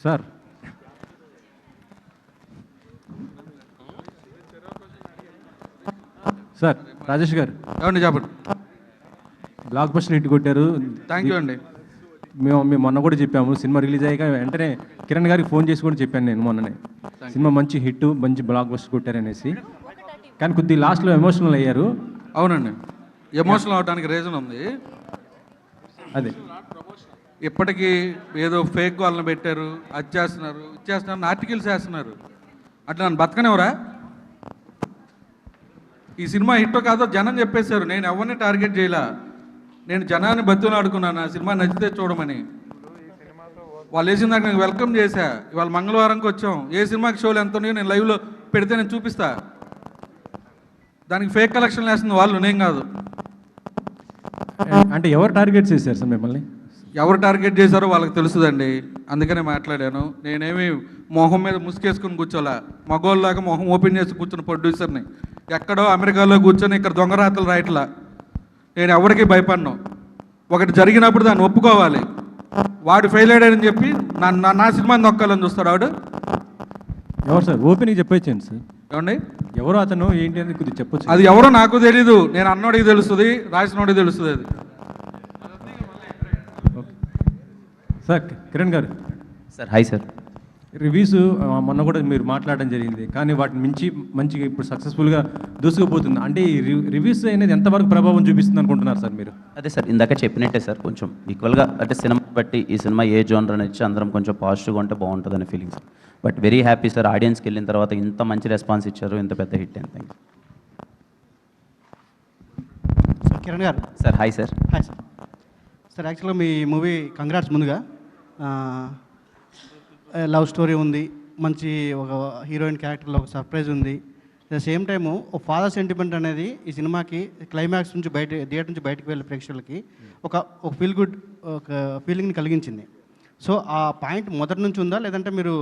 Sir sir Rajesh గారు ఏమండి చెప్పండి. బ్లాక్ బస్టర్ హిట్ కొట్టారు. థ్యాంక్ యూ అండి. మేము మొన్న కూడా చెప్పాము, సినిమా రిలీజ్ అయ్యాక వెంటనే కిరణ్ గారికి ఫోన్ చేసి కూడా చెప్పాను నేను మొన్ననే, సినిమా మంచి హిట్, మంచి బ్లాక్ బస్టర్ కొట్టారనేసి. కానీ కొద్దిగా లాస్ట్లో ఎమోషనల్ అయ్యారు. అవునండి, ఎమోషనల్ అవడానికి రీజన్ ఉంది. అదే ఇప్పటికీ ఏదో ఫేక్ వాళ్ళని పెట్టారు, అది చేస్తున్నారు, ఇది చేస్తున్నారు, ఆర్టికల్స్ వేస్తున్నారు. అట్లా నన్ను బతకనివరా? ఈ సినిమా హిట్ కాదో జనం చెప్పేశారు. నేను ఎవరిని టార్గెట్ చేయలే. నేను జనాన్ని బతులు ఆడుకున్నాను, ఆ సినిమా నచ్చితే చూడమని. వాళ్ళు వేసిన దాకా నేను వెల్కమ్ చేశా. ఇవాళ మంగళవారంకి వచ్చాం. ఏ సినిమాకి షోలు ఎంత ఉన్నాయో నేను లైవ్లో పెడితే నేను చూపిస్తా. దానికి ఫేక్ కలెక్షన్లు వేస్తుంది వాళ్ళు, నేను కాదు. అంటే ఎవరు టార్గెట్ చేశారు సార్ మిమ్మల్ని? ఎవరు టార్గెట్ చేశారో వాళ్ళకి తెలుస్తుందండి, అందుకనే మాట్లాడాను. నేనేమి మొహం మీద ముసుకేసుకుని కూర్చోలే. మగోళ్ళలాగా మొహం ఓపెన్ చేసి కూర్చున్న ప్రొడ్యూసర్ని. ఎక్కడో అమెరికాలో కూర్చొని ఇక్కడ దొంగరాతలు రాయట్లా. నేను ఎవరికి భయపడను. ఒకటి జరిగినప్పుడు దాన్ని ఒప్పుకోవాలి. వాడు ఫెయిల్ అయ్యాడని చెప్పి నా సినిమాని నొక్కాలని చూస్తాడు వాడు. ఎవరు సార్? ఓపెన్గా చెప్పొచ్చండి సార్. ఏమండి, ఎవరు అతను ఏంటి అని కొద్దిగా చెప్పొచ్చు. అది ఎవరో నాకు తెలీదు. నేను అన్నోడికి తెలుస్తుంది, రాసినోడికి తెలుస్తుంది. అది sir Kiran garu. Sir hi sir. Reviews మొన్న కూడా మీరు మాట్లాడడం జరిగింది, కానీ వాటిని మించి మంచిగా ఇప్పుడు సక్సెస్ఫుల్గా దూసుకుపోతుంది. అంటే ఈ రివ్యూస్ అనేది ఎంతవరకు ప్రభావం చూపిస్తుంది అనుకుంటున్నారు సార్ మీరు? అదే సార్, ఇందాక చెప్పినట్టే సార్, కొంచెం ఈక్వల్గా అంటే సినిమా బట్టి ఈ సినిమా ఏ జోనర్ అని ఇచ్చి అందరం కొంచెం పాజిటివ్గా ఉంటే బాగుంటుందనే feeling sir. But very happy sir, ఆడియన్స్కి వెళ్ళిన తర్వాత ఇంత మంచి రెస్పాన్స్ ఇచ్చారు, ఇంత పెద్ద హిట్ అయింది. Thank you sir. Kiran garu. Sir hi sir. Hi sir. Sir యాక్చువల్గా మీ మూవీ కంగ్రాట్స్ ముందుగా. లవ్ స్టోరీ ఉంది, మంచి ఒక హీరోయిన్ క్యారెక్టర్లో ఒక సర్ప్రైజ్ ఉంది. అట్ ద సేమ్ టైము ఒక ఫాదర్ సెంటిమెంట్ అనేది ఈ సినిమాకి క్లైమాక్స్ నుంచి థియేటర్ నుంచి బయటకు వెళ్ళే ప్రేక్షకులకి ఒక ఫీల్ గుడ్ ఒక ఫీలింగ్ని కలిగించింది. సో ఆ పాయింట్ మొదటి నుంచి ఉందా, లేదంటే మీరు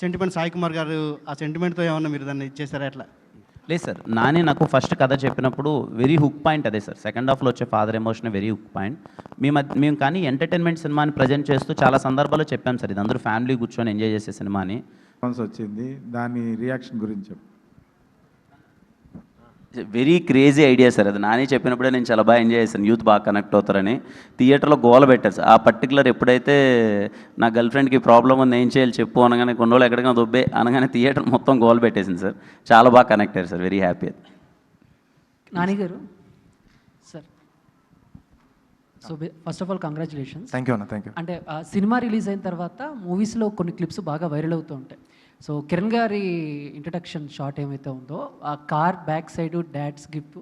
సెంటిమెంట్ సాయి కుమార్ గారు ఆ సెంటిమెంట్తో ఏమన్నా మీరు దాన్ని ఇచ్చేసారా ఎట్లా? లేదు సార్, నాని నాకు ఫస్ట్ కథ చెప్పినప్పుడు వెరీ హుక్ పాయింట్ అదే సార్. సెకండ్ హాఫ్లో వచ్చే father emotion very hook point. మేము కానీ ఎంటర్టైన్మెంట్ సినిమాని ప్రజెంట్ చేస్తూ చాలా సందర్భాల్లో చెప్పాం సార్, ఇది అందరూ ఫ్యామిలీ కూర్చొని ఎంజాయ్ చేసే సినిమాని. వచ్చింది, దాని రియాక్షన్ గురించి చెప్పు. వెరీ క్రేజీ ఐడియా సార్ అది. నాని చెప్పినప్పుడే నేను చాలా బాగా ఎంజాయ్ చేశాను, యూత్ బాగా కనెక్ట్ అవుతారని. థియేటర్లో గోల పెట్టారు సార్. ఆ పర్టికులర్ ఎప్పుడైతే నా గర్ల్ ఫ్రెండ్కి ప్రాబ్లం ఉంది, ఏం చేయాలి చెప్పు అనగానే, కొన్ని రోజులు ఎక్కడికైనా దొబ్బే అనగానే థియేటర్ మొత్తం గోల పెట్టేసింది సార్. చాలా బాగా కనెక్ట్ అయ్యారు sir, very happy. Nani garu sir, so first of all congratulations. Thank you అన్న, థ్యాంక్ యూ. అంటే సినిమా రిలీజ్ అయిన తర్వాత మూవీస్లో కొన్ని క్లిప్స్ బాగా వైరల్ అవుతూ ఉంటాయి. సో కిరణ్ గారి ఇంట్రడక్షన్ షాట్ ఏమైతే ఉందో, ఆ car back side dad's gift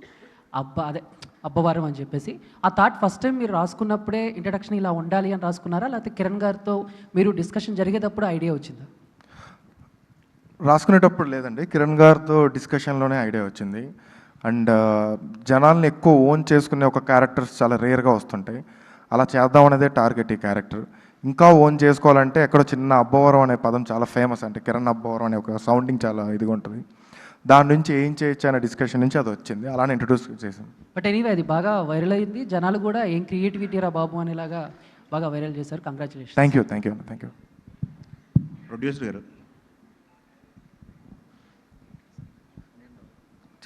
Abbavaram అని చెప్పేసి, ఆ థాట్ ఫస్ట్ టైం మీరు రాసుకున్నప్పుడే ఇంట్రడక్షన్ ఇలా ఉండాలి అని రాసుకున్నారా, లేకపోతే కిరణ్ గారితో మీరు డిస్కషన్ జరిగేటప్పుడు ఐడియా వచ్చిందా? రాసుకునేటప్పుడు లేదండి, కిరణ్ గారితో డిస్కషన్లోనే ఐడియా వచ్చింది. అండ్ జనాల్ని ఎక్కువ ఓన్ చేసుకునే ఒక క్యారెక్టర్స్ చాలా రేర్గా వస్తుంటాయి. అలా చేద్దాం అనేదే టార్గెట్ ఈ క్యారెక్టర్. ఇంకా ఓన్ చేసుకోవాలంటే ఎక్కడో చిన్న అబ్బవరం అనే పదం చాలా ఫేమస్, అంటే కిరణ్ అబ్బవరం అనే ఒక సౌండింగ్ చాలా ఇదిగా ఉంటుంది. దాని నుంచి ఏం చేయొచ్చు అనే డిస్కషన్ నుంచి అది వచ్చింది, అలానే ఇంట్రడ్యూస్ చేసాం. బట్ ఎనీవే అది బాగా వైరల్ అయింది, జనాలు కూడా ఏం క్రియేటివిటీ రా బాబు అనేలాగా బాగా వైరల్ చేశారు. Congratulation. Thank you, thank you, thank you. Producer గారు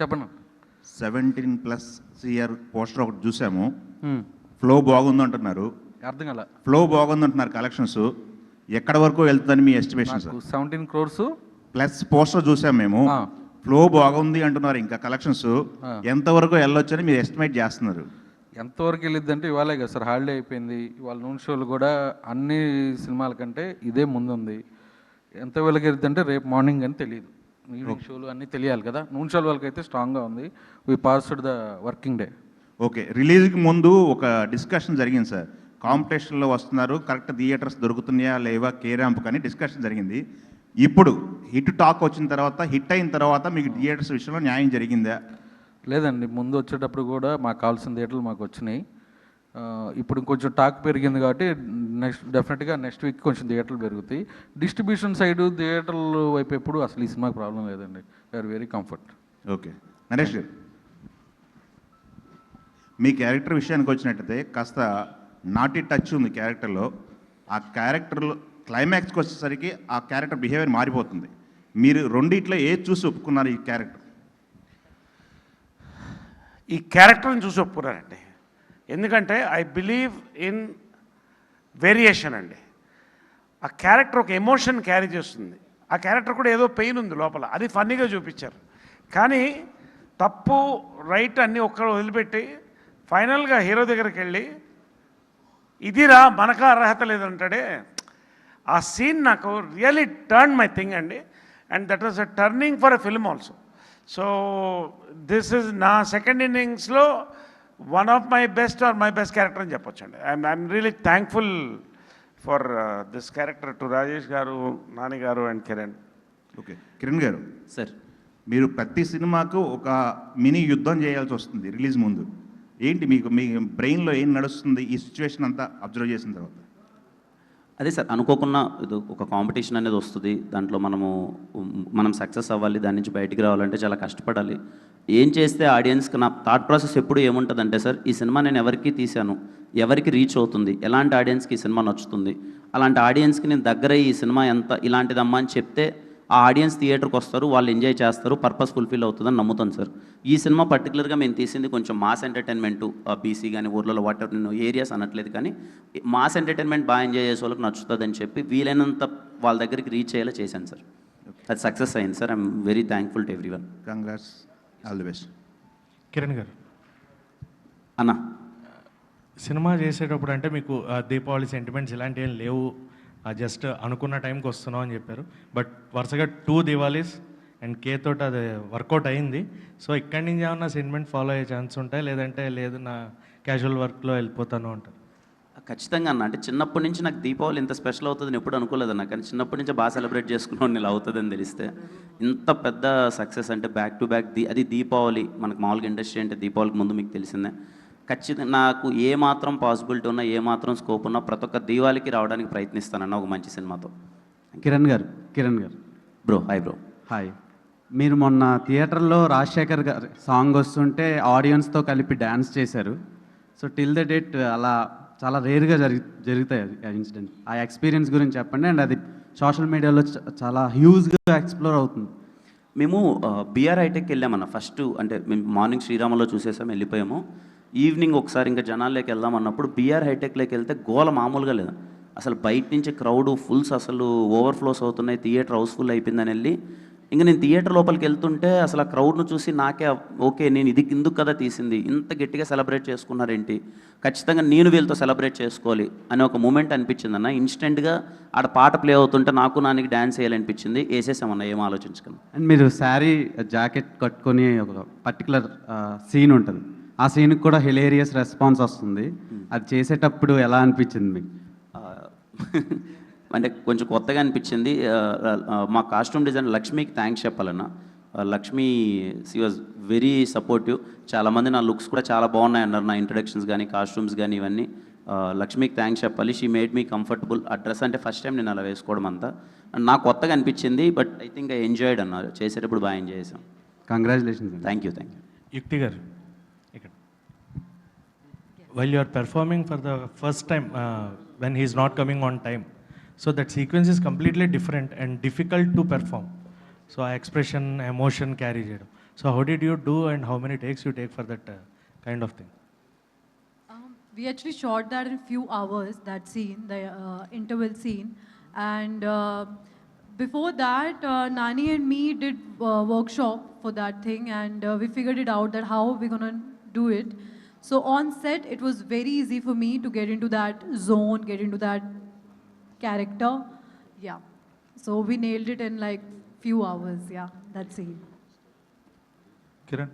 చెప్పండి. 17+ CR పోస్టర్ ఒకటి చూసాము. ఫ్లో బాగుందంటున్నారు, అర్థం కాల. ఫ్లో బాగుందంటున్నారు. కలెక్షన్స్ ఎక్కడ వరకు వెళ్తుందని మీ estimation sir? 17 crores plus poster చూసాం మేము. ఫ్లో బాగుంది అంటున్నారు, ఇంకా కలెక్షన్స్ ఎంతవరకు వెళ్ళొచ్చని మీరు ఎస్టిమేట్ చేస్తున్నారు? ఎంతవరకు వెళ్ళిద్ది అంటే ఇవాళే కదా సార్, హాలిడే అయిపోయింది. ఇవాళ నూన్ షోలు కూడా అన్ని సినిమాల కంటే ఇదే ముందుంది. ఎంత వెళ్ళగలిద్ది అంటే రేపు మార్నింగ్ అని తెలియదు. ఈవినింగ్ షోలు అన్నీ తెలియాలి కదా. నూన్ షోల వాళ్ళకి అయితే స్ట్రాంగ్గా ఉంది. We passed the working day. Okay, రిలీజ్కి ముందు ఒక డిస్కషన్ జరిగింది సార్. కాంపిటీషన్లో వస్తున్నారు, కరెక్ట్ థియేటర్స్ దొరుకుతున్నాయా లేవా, కే ర్యాంప్ కానీ డిస్కషన్ జరిగింది. ఇప్పుడు హిట్ టాక్ వచ్చిన తర్వాత, హిట్ అయిన తర్వాత మీకు థియేటర్స్ విషయంలో న్యాయం జరిగిందా? లేదండి, ముందు వచ్చేటప్పుడు కూడా మాకు కావాల్సిన థియేటర్లు మాకు వచ్చినాయి. ఇప్పుడు కొంచెం టాక్ పెరిగింది కాబట్టి డెఫినెట్గా నెక్స్ట్ వీక్ కొంచెం థియేటర్లు పెరుగుతాయి. డిస్ట్రిబ్యూషన్ సైడ్ థియేటర్లు వైపు ఎప్పుడు అసలు ఈ సినిమాకి ప్రాబ్లం లేదండి. We are very comfort. Okay, Naresh garu, మీ క్యారెక్టర్ విషయానికి వచ్చినట్టయితే కాస్త నాటి టచ్ ఉంది క్యారెక్టర్లో. ఆ క్యారెక్టర్లో క్లైమాక్స్కి వచ్చేసరికి ఆ క్యారెక్టర్ బిహేవియర్ మారిపోతుంది. మీరు రెండిట్లో ఏది చూసి ఒప్పుకున్నారు ఈ క్యారెక్టర్? ఈ క్యారెక్టర్ని చూసి ఒప్పుకున్నానండి. ఎందుకంటే ఐ బిలీవ్ ఇన్ వేరియేషన్ అండి. ఆ క్యారెక్టర్ ఒక ఎమోషన్ క్యారీ చేస్తుంది. ఆ క్యారెక్టర్ కూడా ఏదో పెయిన్ ఉంది లోపల, అది ఫన్నీగా చూపించారు. కానీ తప్పు రైట్ అన్నీ ఒక్కడ వదిలిపెట్టి ఫైనల్గా హీరో దగ్గరికి వెళ్ళి ఇదిరా మనకు అర్హత లేదంటాడే, ఆ సీన్ నాకు రియలీ టర్న్ మై థింగ్ అండి. And that was a turning for a film also. So this is నా సెకండ్ ఇన్నింగ్స్లో one of my best or my best character అని చెప్పొచ్చు అండి. I'm really thankful for this character to Rajesh garu, Nani గారు and Kiran. Okay, Kiran garu, sir మీరు ప్రతి సినిమాకు ఒక మినీ యుద్ధం చేయాల్సి వస్తుంది రిలీజ్ ముందు. ఏంటి మీకు మీ బ్రెయిన్లో ఏం నడుస్తుంది ఈ సిచ్యువేషన్ అంతా అబ్జర్వ్ చేసిన తర్వాత? అదే సార్, అనుకోకుండా ఇది ఒక కాంపిటీషన్ అనేది వస్తుంది. దాంట్లో మనం సక్సెస్ అవ్వాలి, దాని నుంచి బయటికి రావాలంటే చాలా కష్టపడాలి. ఏం చేస్తే ఆడియన్స్కి నా థాట్ ప్రాసెస్ ఎప్పుడు ఏముంటుందంటే సార్, ఈ సినిమా నేను ఎవరికి తీశాను, ఎవరికి రీచ్ అవుతుంది, ఎలాంటి ఆడియన్స్కి ఈ సినిమా నచ్చుతుంది, అలాంటి ఆడియన్స్కి నేను దగ్గర ఈ సినిమా ఎంత ఇలాంటిదమ్మా అని చెప్తే ఆ ఆడియన్స్ థియేటర్కి వస్తారు, వాళ్ళు ఎంజాయ్ చేస్తారు, పర్పస్ ఫుల్ఫిల్ అవుతుందని నమ్ముతాను సార్. ఈ సినిమా పర్టికులర్గా మేము తీసింది కొంచెం మాస్ ఎంటర్టైన్మెంటు, బీసీ కానీ ఊర్లలో వాటర్ నేను ఏరియాస్ అనట్లేదు, కానీ మాస్ ఎంటర్టైన్మెంట్ బాగా ఎంజాయ్ చేసే వాళ్ళకి నచ్చుతుందని చెప్పి వీలైనంత వాళ్ళ దగ్గరికి రీచ్ అయ్యేలా చేశాను సార్. అది సక్సెస్ అయింది sir. I'm very thankful to every one. Congrats, all the best. Kiran గారు, అన్న సినిమా చేసేటప్పుడు అంటే మీకు దీపావళి సెంటిమెంట్స్ ఇలాంటివి ఏం లేవు, జస్ట్ అనుకున్న టైంకి వస్తున్నాం అని చెప్పారు. బట్ వరుసగా 2 దివాళీస్ అండ్ కే తోటి అది వర్కౌట్ అయింది. సో ఇక్కడి నుంచి ఏమన్నా సెంటిమెంట్ ఫాలో అయ్యే ఛాన్స్ ఉంటాయి, లేదంటే లేదు నా క్యాజువల్ వర్క్లో వెళ్ళిపోతాను అంటారు? ఖచ్చితంగా అన్న, అంటే చిన్నప్పటి నుంచి నాకు దీపావళి ఇంత స్పెషల్ అవుతుందని ఎప్పుడు అనుకోలేదన్న, కానీ చిన్నప్పటి నుంచి బాగా సెలబ్రేట్ చేసుకున్నాను ఇలా అవుతుందని తెలిస్తే. ఇంత పెద్ద సక్సెస్ అంటే బ్యాక్ టు బ్యాక్ అది దీపావళి, మనకు మామూలుగా ఇండస్ట్రీ అంటే దీపావళికి ముందు మీకు తెలిసిందే. ఖచ్చితంగా నాకు ఏ మాత్రం పాసిబిలిటీ ఉన్నా, ఏ మాత్రం స్కోప్ ఉన్నా ప్రతి ఒక్క దీవాళికి రావడానికి ప్రయత్నిస్తానన్న ఒక మంచి సినిమాతో. కిరణ్ గారు బ్రో, హాయ్ బ్రో. హాయ్. మీరు మొన్న థియేటర్లో రాజశేఖర్ గారి సాంగ్ వస్తుంటే ఆడియన్స్తో కలిపి డ్యాన్స్ చేశారు. సో టిల్ ద డేట్ అలా చాలా రేర్గా జరుగుతాయి ఆ ఇన్సిడెంట్. ఆ ఎక్స్పీరియన్స్ గురించి చెప్పండి. అండ్ అది సోషల్ మీడియాలో చాలా హ్యూజ్గా ఎక్స్ప్లోర్ అవుతుంది. మేము బిఆర్ హైటెక్కి వెళ్ళామన్న ఫస్ట్, అంటే మేము మార్నింగ్ శ్రీరామలో చూసేసాము, వెళ్ళిపోయాము. ఈవినింగ్ ఒకసారి ఇంకా జనాల్లోకి వెళ్దాం అన్నప్పుడు బిఆర్ హైటెక్లోకి వెళ్తే గోల మామూలుగా లేదు అసలు. బయట నుంచి క్రౌడ్ ఫుల్స్ అసలు ఓవర్ఫ్లోస్ అవుతున్నాయి, థియేటర్ హౌస్ఫుల్ అయిపోయిందని వెళ్ళి ఇంకా నేను థియేటర్ లోపలికి వెళ్తుంటే అసలు ఆ క్రౌడ్ను చూసి నాకే ఓకే, నేను ఇది కిందుకు కదా తీసింది, ఇంత గట్టిగా సెలబ్రేట్ చేసుకున్నారేంటి, ఖచ్చితంగా నేను వీళ్ళతో సెలబ్రేట్ చేసుకోవాలి అనే ఒక మూమెంట్ అనిపించింది అన్న. ఇన్స్టెంట్గా ఆడ పాట ప్లే అవుతుంటే నాకు నానికి డ్యాన్స్ వేయాలనిపించింది, వేసేసామన్న ఏం ఆలోచించుకున్నాను. అండ్ మీరు శారీ జాకెట్ కట్టుకొని ఒక పర్టికులర్ సీన్ ఉంటుంది, ఆ సీన్కి కూడా హిలేరియస్ రెస్పాన్స్ వస్తుంది. అది చేసేటప్పుడు ఎలా అనిపించింది మీకు? అంటే కొంచెం కొత్తగా అనిపించింది. మా కాస్ట్యూమ్ డిజైనర్ లక్ష్మికి థ్యాంక్స్ చెప్పాలన్న. Lakshmi she was very supportive. చాలామంది నా లుక్స్ కూడా చాలా బాగున్నాయి అన్నారు, నా ఇంట్రడక్షన్స్ కానీ కాస్ట్యూమ్స్ కానీ ఇవన్నీ. లక్ష్మికి థ్యాంక్స్ చెప్పాలి. She made me comfortable. ఆ డ్రెస్ అంటే ఫస్ట్ టైం నేను అలా వేసుకోవడం అంతా అండ్ నాకు కొత్తగా అనిపించింది. But I think I enjoyed అన్నారు, చేసేటప్పుడు బాగా ఎంజాయ్ చేసాం. Congratulations. Thank you. Yukti garu, ఇక్కడ while you are performing for the first time when he is not coming on time, so that sequence is completely different and difficult to perform. So expression, emotion carry cheyadam. So how did you do and how many takes you take for that kind of thing? We actually shot that in few hours, that scene, the interval scene. And before that, Nani and me did workshop for that thing, and we figured it out that how we're gonna do it. So on set, it was very easy for me to get into that zone, get into that character. Yeah. So we nailed it in like few hours. Yeah, that scene. Kiran,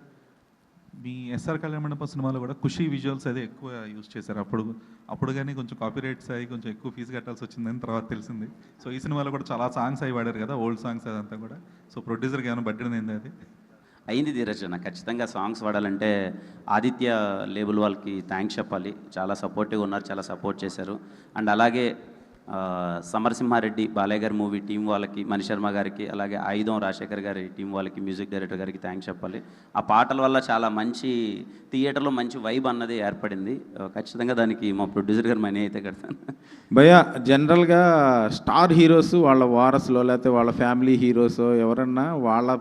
మీ SR Kalyana Mandapam సినిమాలో కూడా ఖుషి visuals అదే ఎక్కువ use చేశారు. అప్పుడు కానీ కొంచెం copy rights అయ్యి కొంచెం ఎక్కువ ఫీజు కట్టాల్సి వచ్చిందని తర్వాత తెలిసింది. సో ఈ సినిమాలో కూడా చాలా సాంగ్స్ అవి వాడారు కదా, ఓల్డ్ సాంగ్స్ అదంతా కూడా. సో ప్రొడ్యూసర్కి ఏమైనా బడ్డీది ఏంది అది? అయింది ధీరజ్ అన్న. ఖచ్చితంగా సాంగ్స్ వాడాలంటే ఆదిత్య లేబుల్ వాళ్ళకి థ్యాంక్స్ చెప్పాలి. చాలా సపోర్టివ్గా ఉన్నారు, చాలా సపోర్ట్ చేశారు. అండ్ అలాగే సమరసింహారెడ్డి బాలయ్య గారి మూవీ టీం వాళ్ళకి, మణిశర్మ గారికి, అలాగే ఆయుధం రాజశేఖర్ గారి టీం వాళ్ళకి, మ్యూజిక్ డైరెక్టర్ గారికి థ్యాంక్స్ చెప్పాలి. ఆ పాటల వల్ల చాలా మంచి థియేటర్లో మంచి వైబ్ అన్నది ఏర్పడింది. ఖచ్చితంగా దానికి మా ప్రొడ్యూసర్ గారు మనీ అయితే కడతాను. భయ జనరల్గా స్టార్ హీరోస్ వాళ్ళ వారసులో లేకపోతే వాళ్ళ ఫ్యామిలీ హీరోస్ ఎవరన్నా వాళ్ళ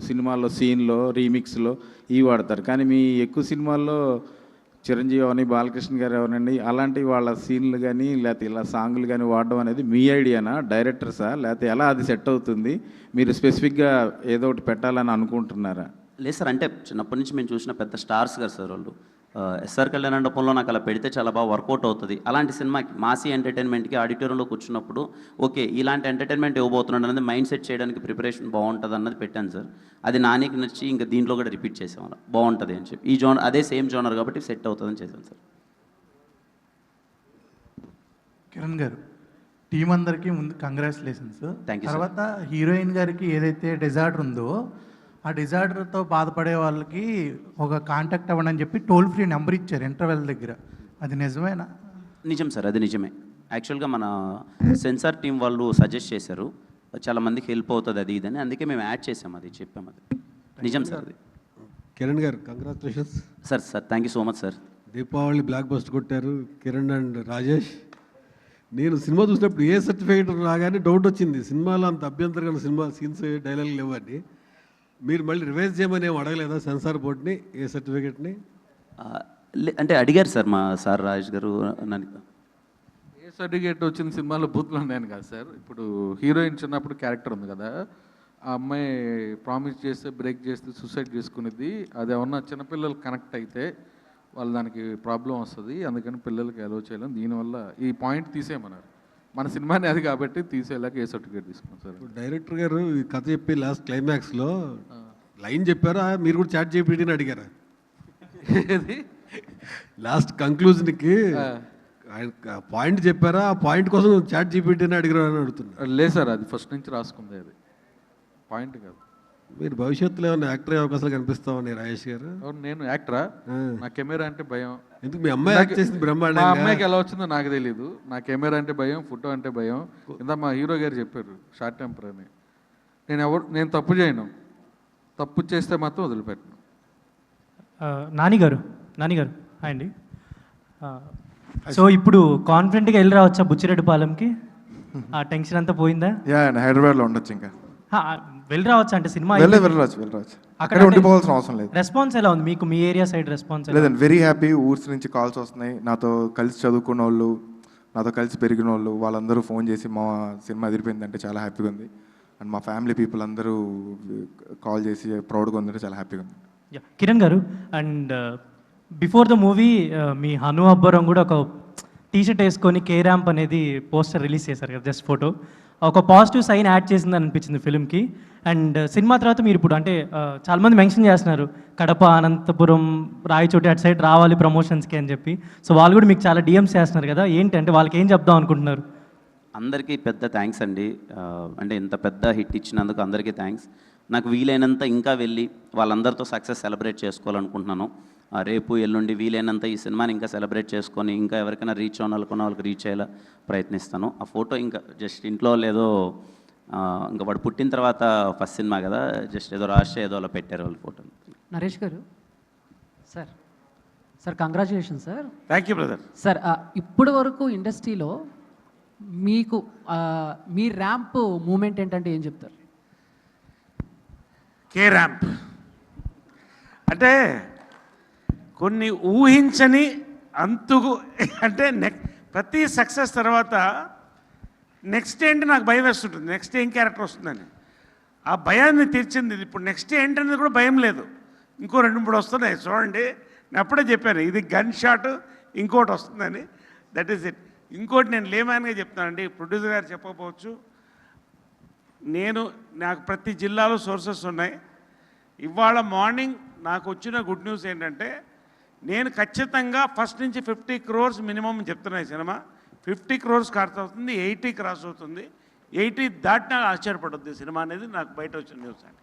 సినిమాల్లో సీన్లో రీమిక్స్లో ఇవి వాడతారు. కానీ మీ ఎక్కువ సినిమాల్లో చిరంజీవి అని, బాలకృష్ణ గారు ఎవరండి అలాంటి వాళ్ళ సీన్లు కానీ లేకపోతే ఇలా సాంగులు కానీ వాడడం అనేది మీ ఐడియానా, డైరెక్టర్సా, లేకపోతే ఎలా అది సెట్ అవుతుంది? మీరు స్పెసిఫిక్గా ఏదో ఒకటి పెట్టాలని అనుకుంటున్నారా? లేదు సార్, అంటే చిన్నప్పటి నుంచి మేము చూసిన పెద్ద స్టార్స్ గారు సార్ వాళ్ళు. ఎస్ఆర్ కళ్యాణ మండపంలో నాకు అలా పెడితే చాలా బాగా వర్కౌట్ అవుతుంది. అలాంటి సినిమాకి మాసీ ఎంటర్టైన్మెంట్కి ఆడిటోరియంలో కూర్చున్నప్పుడు ఓకే ఇలాంటి ఎంటర్టైన్మెంట్ ఇవ్వబోతున్నాడు అనేది మైండ్ సెట్ చేయడానికి ప్రిపరేషన్ బాగుంటుంది అన్నది పెట్టాను సార్. అది నానికి నచ్చి ఇంకా దీంట్లో కూడా రిపీట్ చేసాం, అలా బాగుంటుంది అని చెప్పి. ఈ జోనర్ అదే సేమ్ జోనర్ కాబట్టి సెట్ అవుతుందని చేశాను సార్. కిరణ్ గారు, టీం అందరికీ ముందు కంగ్రాచులేషన్స్. Thank you. తర్వాత హీరోయిన్ గారికి ఏదైతే డిజార్డర్ ఉందో ఆ డిజార్డర్తో బాధపడే వాళ్ళకి ఒక కాంటాక్ట్ అవ్వండి అని చెప్పి టోల్ ఫ్రీ నెంబర్ ఇచ్చారు ఇంటర్వెల్ దగ్గర. అది నిజమేనా? నిజం సార్, అది నిజమే. యాక్చువల్గా మన సెన్సార్ టీం వాళ్ళు సజెస్ట్ చేశారు, చాలా మందికి హెల్ప్ అవుతుంది అది ఇదని, అందుకే మేము యాడ్ చేసాం, అది చెప్పాం. అది నిజం సార్. అది కిరణ్ గారు congratulations sir thank you so much sir. Deepavali block buster కొట్టారు కిరణ్ అండ్ రాజేష్. నేను సినిమా చూసినప్పుడు ఏ సర్టిఫికేట్ రాగానే డౌట్ వచ్చింది, సినిమాలో అంత అభ్యంతరమైన సినిమా సీన్స్ డైలాగులు లేవని. మీరు మళ్ళీ రివైజ్ చేయమని ఏం అడగలేదా సెన్సార్ బోర్డ్ని ఏ సర్టిఫికేట్ని? అంటే అడిగారు సార్ మా సార్ రాజేష్ గారు నన్ను. ఏ సర్టిఫికేట్ వచ్చిన సినిమాలో బూత్లో ఉన్నాను కదా సార్. ఇప్పుడు హీరోయిన్ చిన్నప్పుడు క్యారెక్టర్ ఉంది కదా, ఆ అమ్మాయి ప్రామిస్ చేస్తే బ్రేక్ చేస్తే సూసైడ్ చేసుకునేది. అది ఏమన్నా చిన్నపిల్లలు కనెక్ట్ అయితే వాళ్ళు దానికి ప్రాబ్లం వస్తుంది, అందుకని పిల్లలకి అలో చేయలేం. దీనివల్ల ఈ పాయింట్ తీసేయమన్నారు. మన సినిమాని అది కాబట్టి తీసేలాగా ఏ సర్టిఫికేట్ తీసుకున్నాం సార్. డైరెక్టర్ గారు ఈ కథ చెప్పి లాస్ట్ క్లైమాక్స్లో లైన్ చెప్పారా, మీరు కూడా చాట్ జీపీటీని అడిగారా? ఏది లాస్ట్ కంక్లూజన్కి ఆయన పాయింట్ చెప్పారా, ఆ పాయింట్ కోసం చాట్ జీపీటీని అడిగారా అని అడుగుతున్నారు. లేదు సార్, అది ఫస్ట్ నుంచి రాసుకుంది, అది పాయింట్ కాదు. మీరు భవిష్యత్తులో ఏమైనా యాక్టర్ అయ్యే అవకాశాలు కనిపిస్తామని రాజేష్ గారు? నేను యాక్టరా? నా కెమెరా అంటే భయం. ఎందుకు మీ అమ్మాయి యాక్ట్ చేసింది బ్రహ్మాండంగా? మా అమ్మాయికి ఎలా వచ్చిందో నాకు తెలియదు. నా కెమెరా అంటే భయం, ఫోటో అంటే భయం. ఇంత మా హీరో గారు చెప్పారు షార్ట్ టెంపర్ అని. నేను తప్పు చేయను, తప్పు చేస్తే మాత్రం వదిలిపెట్టను. నానిగారు హాయ్ అండి. సో ఇప్పుడు కాన్ఫిడెంట్గా వెళ్ళి రావచ్చా బుచ్చిరెడ్డిపాలెంకి? ఆ టెన్షన్ అంతా పోయిందా? హైదరాబాద్లో ఉండొచ్చు, ఇంకా వెళ్ళి రావచ్చు అంటే సినిమా వెళ్ళరావచ్చు. అక్కడ ఉండిపోవాల్సిన అవసరం లేదు. రెస్పాన్స్ ఎలా ఉంది మీకు, మీ ఏరియా సైడ్ రెస్పాన్స్? లేదండి, వెరీ హ్యాపీ. ఊర్స్ నుంచి కాల్స్ వస్తున్నాయి, నాతో కలిసి చదువుకున్న వాళ్ళు, నాతో కలిసి పెరిగిన వాళ్ళు, వాళ్ళందరూ ఫోన్ చేసి మా సినిమా అదిరిపోయిందంటే చాలా హ్యాపీగా ఉంది. అండ్ మా ఫ్యామిలీ పీపుల్ అందరూ కాల్ చేసి ప్రౌడ్గా ఉందంటే చాలా హ్యాపీగా ఉంది. కిరణ్ గారు, అండ్ బిఫోర్ ద మూవీ మీ హను అబ్బరం కూడా ఒక టీషర్ట్ వేసుకొని కే ర్యాంప్ అనేది పోస్టర్ రిలీజ్ చేశారు కదా, జస్ట్ ఫోటో. ఒక పాజిటివ్ సైన్ యాడ్ చేసిందని అనిపించింది ఫిల్మ్కి. అండ్ సినిమా తర్వాత మీరు ఇప్పుడు అంటే చాలామంది మెన్షన్ చేస్తున్నారు కడప, అనంతపురం, రాయచోటి అటు సైడ్ రావాలి ప్రమోషన్స్కి అని చెప్పి. సో వాళ్ళు కూడా మీకు చాలా డిఎమ్స్ చేస్తున్నారు కదా, ఏంటి అంటే వాళ్ళకి ఏం చెప్దాం అనుకుంటున్నారు? అందరికీ పెద్ద థ్యాంక్స్ అండి. అంటే ఇంత పెద్ద హిట్ ఇచ్చినందుకు అందరికీ థ్యాంక్స్. నాకు వీలైనంత ఇంకా వెళ్ళి వాళ్ళందరితో సక్సెస్ సెలబ్రేట్ చేసుకోవాలనుకుంటున్నాను. రేపు ఎల్లుండి వీలైనంత ఈ సినిమాని ఇంకా సెలబ్రేట్ చేసుకొని ఇంకా ఎవరికైనా రీచ్ అవ్వాలనుకున్న వాళ్ళకి రీచ్ అయ్యేలా ప్రయత్నిస్తాను. ఆ ఫోటో ఇంకా జస్ట్ ఇంట్లో లేదో ఇంకా వాడు పుట్టిన తర్వాత ఫస్ట్ సినిమా కదా, జస్ట్ ఏదో రాష్ట్ర ఏదో అలా పెట్టారు వాళ్ళ ఫోటో. నరేష్ గారు sir congratulation sir. Thank you brother. Sir ఇప్పటి వరకు ఇండస్ట్రీలో మీకు మీ ర్యాంప్ మూమెంట్ ఏంటంటే ఏం చెప్తారు? కే ర్యాంప్ అంటే కొన్ని ఊహించని అంతుకు అంటే ప్రతి సక్సెస్ తర్వాత నెక్స్ట్ ఏంటి నాకు భయం వేస్తుంటుంది, నెక్స్ట్ ఏం క్యారెక్టర్ వస్తుందని. ఆ భయాన్ని తీర్చింది ఇది. ఇప్పుడు నెక్స్ట్ ఏంటనేది కూడా భయం లేదు. ఇంకో 2-3 వస్తున్నాయి చూడండి. నేను అప్పుడే చెప్పాను ఇది గన్ షాట్, ఇంకోటి వస్తుందని. That is it. ఇంకోటి నేను లేమాన్గా చెప్తానండి, ప్రొడ్యూసర్ గారు చెప్పకపోవచ్చు. నాకు ప్రతి జిల్లాలో సోర్సెస్ ఉన్నాయి. ఇవాళ మార్నింగ్ నాకు వచ్చిన గుడ్ న్యూస్ ఏంటంటే నేను ఖచ్చితంగా ఫస్ట్ నుంచి 50 crores మినిమం చెప్తున్నాయి. సినిమా 50 crores ఖర్చు అవుతుంది, 80 క్రాస్ అవుతుంది. 80 దాటినా ఆశ్చర్యపడుద్ది సినిమా అనేది నాకు బయట వచ్చిన న్యూస్ అండి.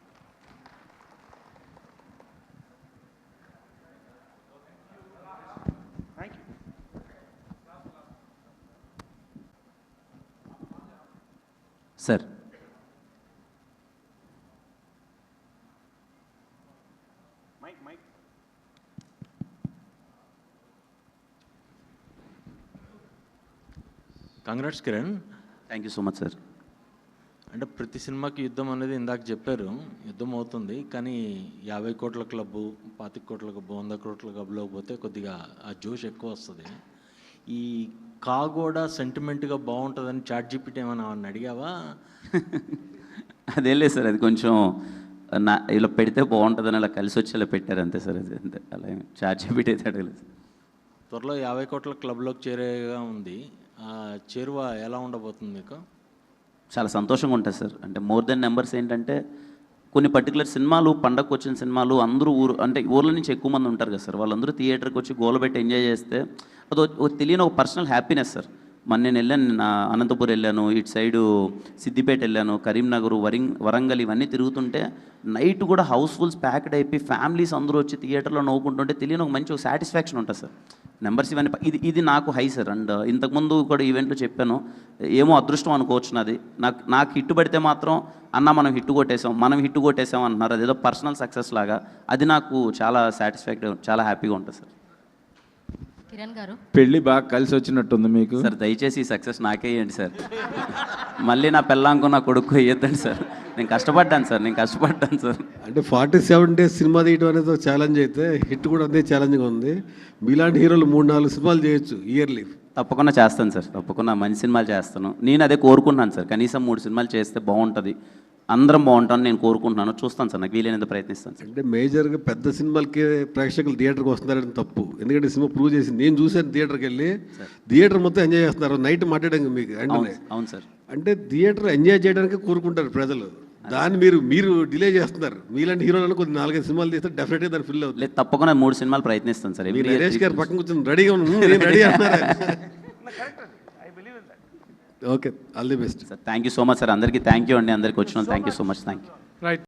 Sir congrats Kiran. Thank you so much sir. అంటే ప్రతి సినిమాకి యుద్ధం అనేది ఇందాక చెప్పారు, యుద్ధం అవుతుంది. కానీ 50 కోట్ల క్లబ్బు, 25 కోట్ల క్లబ్బు, 100 కోట్ల క్లబ్లో పోతే కొద్దిగా ఆ జోష్ ఎక్కువ వస్తుంది. ఈ కాగోడా సెంటిమెంట్గా బాగుంటుందని చాట్ జీపీటీ ఏమైనా అడిగావా? అదేం లేదు సార్, అది కొంచెం ఇలా పెడితే బాగుంటుందని అలా కలిసి వచ్చి అలా పెట్టారు అంతే సార్. అది అంతే, అలా చార్జ్ పెట్టి అయితే అడగలేదు. త్వరలో 50 కోట్ల క్లబ్లోకి చేరేగా ఉంది. ఆ చేరువ ఎలా ఉండబోతుంది మీకు? చాలా సంతోషంగా ఉంటుంది సార్. అంటే మోర్ దెన్ నెంబర్స్ ఏంటంటే కొన్ని పర్టికులర్ సినిమాలు, పండగకు వచ్చిన సినిమాలు అందరూ అంటే ఊర్ల నుంచి ఎక్కువ మంది ఉంటారు కదా సార్, వాళ్ళందరూ థియేటర్కి వచ్చి గోలబెట్టి ఎంజాయ్ చేస్తే అది తెలియని ఒక పర్సనల్ హ్యాపీనెస్ సార్. నేను వెళ్ళాను, అనంతపూర్ వెళ్ళాను, ఇటు సైడు సిద్దిపేట వెళ్ళాను, కరీంనగర్, వరంగల్ ఇవన్నీ తిరుగుతుంటే నైట్ కూడా హౌస్ఫుల్స్ ప్యాక్డ్ అయిపోయి ఫ్యామిలీస్ అందరూ వచ్చి థియేటర్లో నవ్వుకుంటుంటే తెలియని ఒక మంచి సాటిస్ఫాక్షన్ ఉంటుంది సార్. నెంబర్స్ ఇవన్నీ ఇది నాకు హై సార్. అండ్ ఇంతకుముందు కూడా ఈవెంట్లో చెప్పాను, ఏమో అదృష్టం అనుకోవచ్చు నాది. నాకు హిట్ పడితే మాత్రం అన్న మనం హిట్ కొట్టేసాం అంటున్నారు. అదేదో పర్సనల్ సక్సెస్ లాగా అది నాకు చాలా సాటిస్ఫాక్టరీ, చాలా హ్యాపీగా ఉంటుంది సార్. కిరణ్ గారు, పెళ్ళి బాగా కలిసి వచ్చినట్టుంది మీకు. సార్ దయచేసి ఈ సక్సెస్ నాకే ఇవ్వండి సార్. మళ్ళీ నా పెళ్ళాంకో నా కొడుకు ఇవ్వద్దండి సార్. నేను కష్టపడ్డాను సార్. అంటే 47 days సినిమా తీయడం అనేది ఒక ఛాలెంజ్ అయితే హిట్ కూడా అదే ఛాలెంజ్గా ఉంది. మీలాంటి హీరోలు 3-4 సినిమాలు చేయొచ్చు ఇయర్లీ. తప్పకుండా చేస్తాను సార్, తప్పకుండా మంచి సినిమాలు చేస్తాను. నేను అదే కోరుకుంటున్నాను సార్, కనీసం 3 సినిమాలు చేస్తే బాగుంటుంది, అందరం బాగుంటామని నేను కోరుకుంటున్నాను. చూస్తాను సార్, నాకు వీలైనంత ప్రయత్నిస్తాను సార్. అంటే మేజర్గా పెద్ద సినిమాలకి ప్రేక్షకులు థియేటర్కి వస్తున్నారని తప్పు. ఎందుకంటే సినిమా ప్రూవ్ చేసింది. నేను చూశాను థియేటర్కి వెళ్ళి, థియేటర్ మొత్తం ఎంజాయ్ చేస్తున్నారు. నైట్ మాట్లాడాం మీకు. అవును సార్. అంటే థియేటర్ ఎంజాయ్ చేయడానికి కోరుకుంటారు ప్రజలు, దాన్ని మీరు డిలే చేస్తున్నారు. మీలాంటి హీరోలను కొద్ది 4-5 సినిమాలు తీస్తే డెఫినెట్గా దాన్ని ఫిల్ అవుతుంది. లేదు, తప్పకుండా 3 సినిమాలు ప్రయత్నిస్తాను సార్. మీరు నరేష్ గారు పక్కన కూర్చొని రెడీగా రెడీ అన్నారు. Okay, all the best sir. Thank you so much sir. అందరికీ థ్యాంక్ యూ అండి. అందరికీ వచ్చిన thank you so much. Thank you.